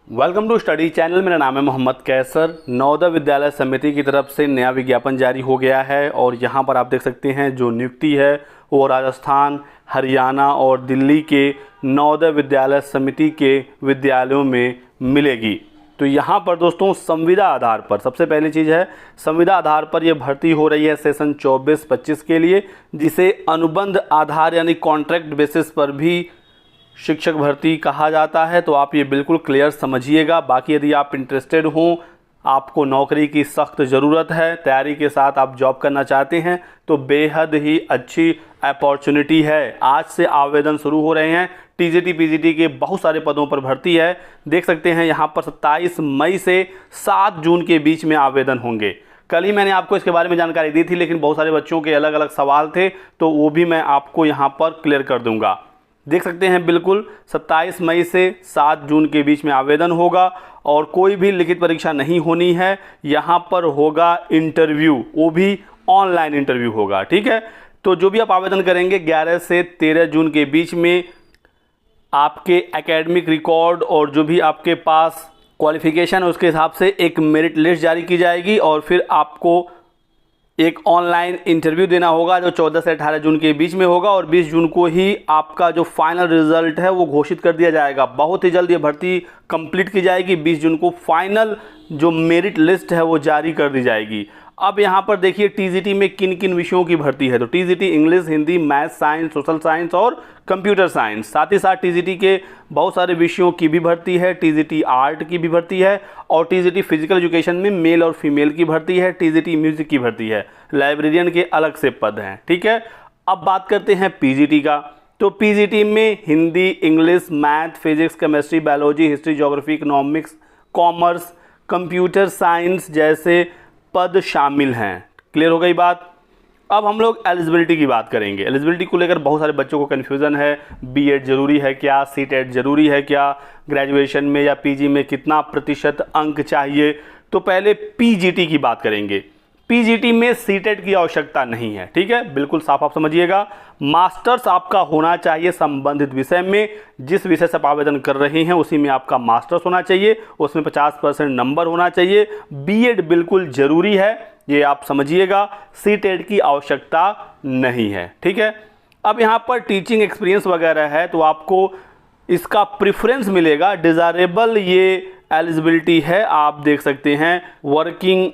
Welcome to study channel. मेरा नाम है मोहम्मद कैसर। नवोदय विद्यालय समिति की तरफ से नया विज्ञापन जारी हो गया है और यहाँ पर आप देख सकते हैं जो नियुक्ति है वो राजस्थान, हरियाणा और दिल्ली के नवोदय विद्यालय समिति के विद्यालयों में मिलेगी। तो यहाँ पर दोस्तों संविदा आधार पर, सबसे पहली चीज़ है संविदा आधार पर ये भर्ती हो रही है सेशन 24-25 के लिए, जिसे अनुबंध आधार यानी कॉन्ट्रैक्ट बेसिस पर भी शिक्षक भर्ती कहा जाता है। तो आप ये बिल्कुल क्लियर समझिएगा। बाकी यदि आप इंटरेस्टेड हों, आपको नौकरी की सख्त ज़रूरत है, तैयारी के साथ आप जॉब करना चाहते हैं, तो बेहद ही अच्छी अपॉर्चुनिटी है। आज से आवेदन शुरू हो रहे हैं। टीजीटी पीजीटी के बहुत सारे पदों पर भर्ती है। देख सकते हैं यहाँ पर 27 मई से 7 जून के बीच में आवेदन होंगे। कल ही मैंने आपको इसके बारे में जानकारी दी थी, लेकिन बहुत सारे बच्चों के अलग अलग सवाल थे, तो वो भी मैं आपको यहाँ पर क्लियर कर दूँगा। देख सकते हैं बिल्कुल 27 मई से 7 जून के बीच में आवेदन होगा और कोई भी लिखित परीक्षा नहीं होनी है। यहाँ पर होगा इंटरव्यू, वो भी ऑनलाइन इंटरव्यू होगा। ठीक है, तो जो भी आप आवेदन करेंगे 11 से 13 जून के बीच में आपके एकेडमिक रिकॉर्ड और जो भी आपके पास क्वालिफिकेशन है उसके हिसाब से एक मेरिट लिस्ट जारी की जाएगी और फिर आपको एक ऑनलाइन इंटरव्यू देना होगा जो 14 से 18 जून के बीच में होगा और 20 जून को ही आपका जो फाइनल रिजल्ट है वो घोषित कर दिया जाएगा। बहुत ही जल्द ये भर्ती कंप्लीट की जाएगी। 20 जून को फाइनल जो मेरिट लिस्ट है वो जारी कर दी जाएगी। अब यहाँ पर देखिए टीजीटी में किन किन विषयों की भर्ती है। तो TGT English, Hindi, math, science, social science और कंप्यूटर साइंस। साथ ही साथ टीजीटी के बहुत सारे विषयों की भी भर्ती है। टीजीटी आर्ट की भी भर्ती है और टीजीटी फिजिकल एजुकेशन में मेल और फीमेल की भर्ती है। टीजीटी म्यूजिक की भर्ती है। लाइब्रेरियन के अलग से पद हैं। ठीक है, अब बात करते हैं पीजीटी का। तो पीजीटी में Hindi, English, math, physics, chemistry, biology, history, geography, economics, commerce, computer science जैसे पद शामिल हैं। क्लियर हो गई बात। अब हम लोग एलिजिबिलिटी की बात करेंगे। एलिजिबिलिटी को लेकर बहुत सारे बच्चों को कन्फ्यूज़न है। बीएड जरूरी है क्या, सीटेट जरूरी है क्या, ग्रेजुएशन में या पीजी में कितना प्रतिशत अंक चाहिए। तो पहले पीजीटी की बात करेंगे। पीजीटी में सीटेट की आवश्यकता नहीं है। ठीक है, बिल्कुल साफ आप समझिएगा। मास्टर्स आपका होना चाहिए संबंधित विषय में। जिस विषय से आप आवेदन कर रहे हैं उसी में आपका मास्टर्स होना चाहिए, उसमें 50% नंबर होना चाहिए। बीएड बिल्कुल जरूरी है, ये आप समझिएगा। सीटेट की आवश्यकता नहीं है। ठीक है, अब यहाँ पर टीचिंग एक्सपीरियंस वगैरह है तो आपको इसका प्रेफरेंस मिलेगा। डिज़ायरेबल ये एलिजिबिलिटी है। आप देख सकते हैं वर्किंग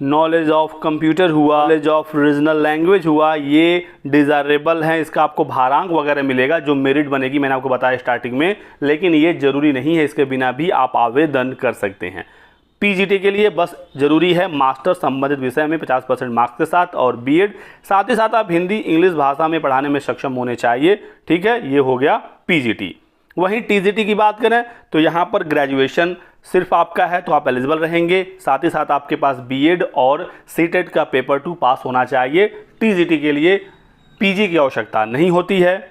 नॉलेज ऑफ कंप्यूटर हुआ, नॉलेज ऑफ रीजनल लैंग्वेज हुआ, ये डिज़ायरेबल है। इसका आपको भारांक वगैरह मिलेगा जो मेरिट बनेगी, मैंने आपको बताया स्टार्टिंग में, लेकिन ये जरूरी नहीं है। इसके बिना भी आप आवेदन कर सकते हैं। पीजीटी के लिए बस जरूरी है मास्टर संबंधित विषय में 50% मार्क्स के साथ और बीएड। साथ ही साथ आप हिंदी, इंग्लिश भाषा में पढ़ाने में सक्षम होने चाहिए। ठीक है, ये हो गया पीजीटी। वहीं टीजीटी की बात करें तो यहाँ पर ग्रेजुएशन सिर्फ आपका है तो आप एलिजिबल रहेंगे। साथ ही साथ आपके पास बीएड और सीटेट का पेपर 2 पास होना चाहिए। टीजीटी के लिए पीजी की आवश्यकता नहीं होती है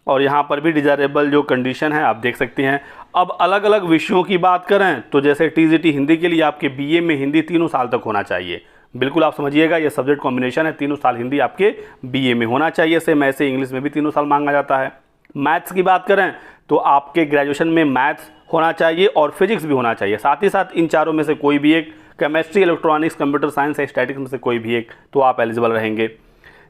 और यहाँ पर भी डिज़ायरेबल जो कंडीशन है आप देख सकते हैं। अब अलग अलग विषयों की बात करें तो जैसे टीजीटी हिंदी के लिए आपके बीए में हिंदी 3 साल तक होना चाहिए। बिल्कुल आप समझिएगा, ये सब्जेक्ट कॉम्बिनेशन है। 3 साल हिंदी आपके बीए में होना चाहिए। सेम ऐसे इंग्लिश में भी 3 साल मांगा जाता है। मैथ्स की बात करें तो आपके ग्रेजुएशन में मैथ्स होना चाहिए और फिजिक्स भी होना चाहिए। साथ ही साथ इन चारों में से कोई भी एक, केमिस्ट्री, इलेक्ट्रॉनिक्स, कंप्यूटर साइंस या स्टैटिक्स में से कोई भी एक, तो आप एलिजिबल रहेंगे।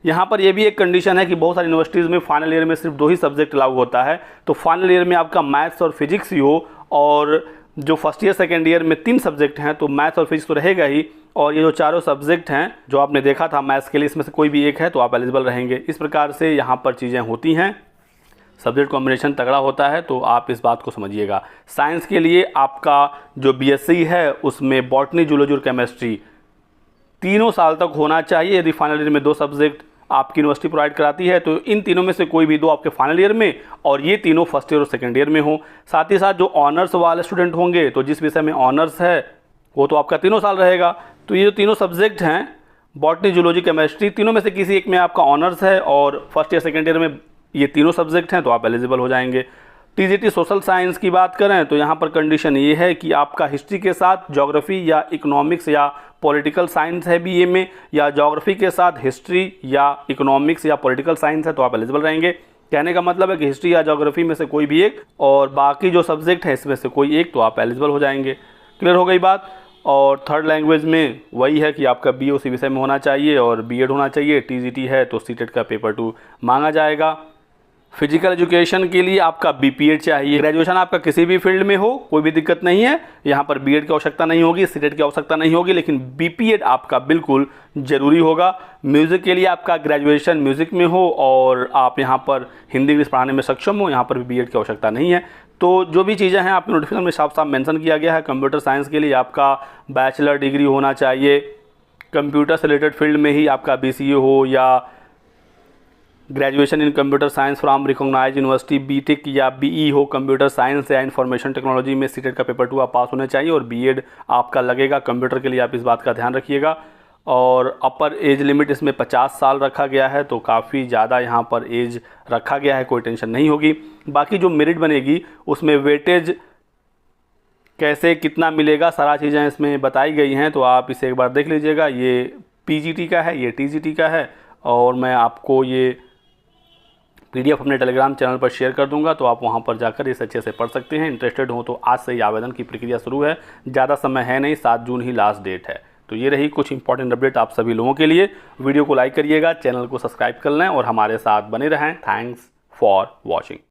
यहाँ पर यह भी एक कंडीशन है कि बहुत सारी यूनिवर्सिटीज़ में फाइनल ईयर में सिर्फ 2 ही सब्जेक्ट लागू होता है। तो फाइनल ईयर में आपका मैथ्स और फिजिक्स ही हो और जो फर्स्ट ईयर सेकेंड ईयर में 3 सब्जेक्ट हैं तो मैथ्स और फिजिक्स तो रहेगा ही। और ये जो चारों सब्जेक्ट हैं जो आपने देखा था मैथ्स के लिए, इसमें से कोई भी एक है तो आप एलिजिबल रहेंगे। इस प्रकार से यहाँ पर चीज़ें होती हैं। सब्जेक्ट कॉम्बिनेशन तगड़ा होता है तो आप इस बात को समझिएगा। साइंस के लिए आपका जो बीएससी है उसमें बॉटनी, जूलॉजी और केमिस्ट्री 3 साल तक होना चाहिए। यदि फाइनल ईयर में 2 सब्जेक्ट आपकी यूनिवर्सिटी प्रोवाइड कराती है तो इन तीनों में से कोई भी 2 आपके फाइनल ईयर में और ये तीनों फर्स्ट ईयर और सेकेंड ईयर में हो। साथ ही साथ जो ऑनर्स वाले स्टूडेंट होंगे तो जिस विषय में ऑनर्स है वो तो आपका 3 साल रहेगा। तो ये जो तीनों सब्जेक्ट हैं बॉटनी, जूलॉजी, केमिस्ट्री, तीनों में से किसी एक में आपका ऑनर्स है और फर्स्ट ईयर सेकेंड ईयर में ये तीनों सब्जेक्ट हैं तो आप एलिजिबल हो जाएंगे। टीजीटी सोशल साइंस की बात करें तो यहाँ पर कंडीशन ये है कि आपका हिस्ट्री के साथ ज्योग्राफी या इकोनॉमिक्स या पॉलिटिकल साइंस है बीए में, या ज्योग्राफी के साथ हिस्ट्री या इकोनॉमिक्स या पॉलिटिकल साइंस है तो आप एलिजिबल रहेंगे। कहने का मतलब है कि हिस्ट्री या ज्योग्राफी में से कोई भी एक, और बाकी जो सब्जेक्ट है इसमें से कोई एक, तो आप एलिजिबल हो जाएंगे। क्लियर हो गई बात। और थर्ड लैंग्वेज में वही है कि आपका BA उसी विषय में होना चाहिए और B.Ed होना चाहिए। TGT है तो C.TET का पेपर 2 मांगा जाएगा। फिजिकल एजुकेशन के लिए आपका B.Ped चाहिए। ग्रेजुएशन आपका किसी भी फील्ड में हो, कोई भी दिक्कत नहीं है, यहाँ पर B.Ed की आवश्यकता नहीं होगी, C.TET की आवश्यकता नहीं होगी, लेकिन B.Ped आपका बिल्कुल ज़रूरी होगा। म्यूज़िक के लिए आपका ग्रेजुएशन म्यूज़िक में हो और आप यहाँ पर हिंदी इंग्लिश पढ़ाने में सक्षम हो, यहाँ पर भी B.Ed की आवश्यकता नहीं है। तो जो भी चीज़ें हैं आपके नोटिफिकेशन में साफ साफ मेंशन किया गया है। कंप्यूटर साइंस के लिए आपका बैचलर डिग्री होना चाहिए, कंप्यूटर से रिलेटेड फील्ड में ही आपका BCA हो या graduation in computer science from recognize university, B.Tech या BE हो कंप्यूटर साइंस या इंफॉर्मेशन टेक्नोलॉजी में C.TET का पेपर 2 आप पास होने चाहिए और B.Ed आपका लगेगा कंप्यूटर के लिए। आप इस बात का ध्यान रखिएगा। और अपर एज लिमिट इसमें 50 साल रखा गया है, तो काफ़ी ज़्यादा यहाँ पर एज रखा गया है, कोई टेंशन नहीं होगी। बाकी जो मेरिट बनेगी उसमें वेटेज कैसे कितना मिलेगा, सारा चीज़ें इसमें बताई गई हैं, तो आप इसे एक बार देख लीजिएगा। ये PGT का है, ये TGT का है, और मैं आपको ये PDF अपने टेलीग्राम चैनल पर शेयर कर दूंगा, तो आप वहां पर जाकर इसे अच्छे से पढ़ सकते हैं। इंटरेस्टेड हो तो आज से ही आवेदन की प्रक्रिया शुरू है, ज़्यादा समय है नहीं, 7 जून ही लास्ट डेट है। तो ये रही कुछ इंपॉर्टेंट अपडेट आप सभी लोगों के लिए। वीडियो को लाइक करिएगा, चैनल को सब्सक्राइब कर लें और हमारे साथ बने रहें। Thanks for watching.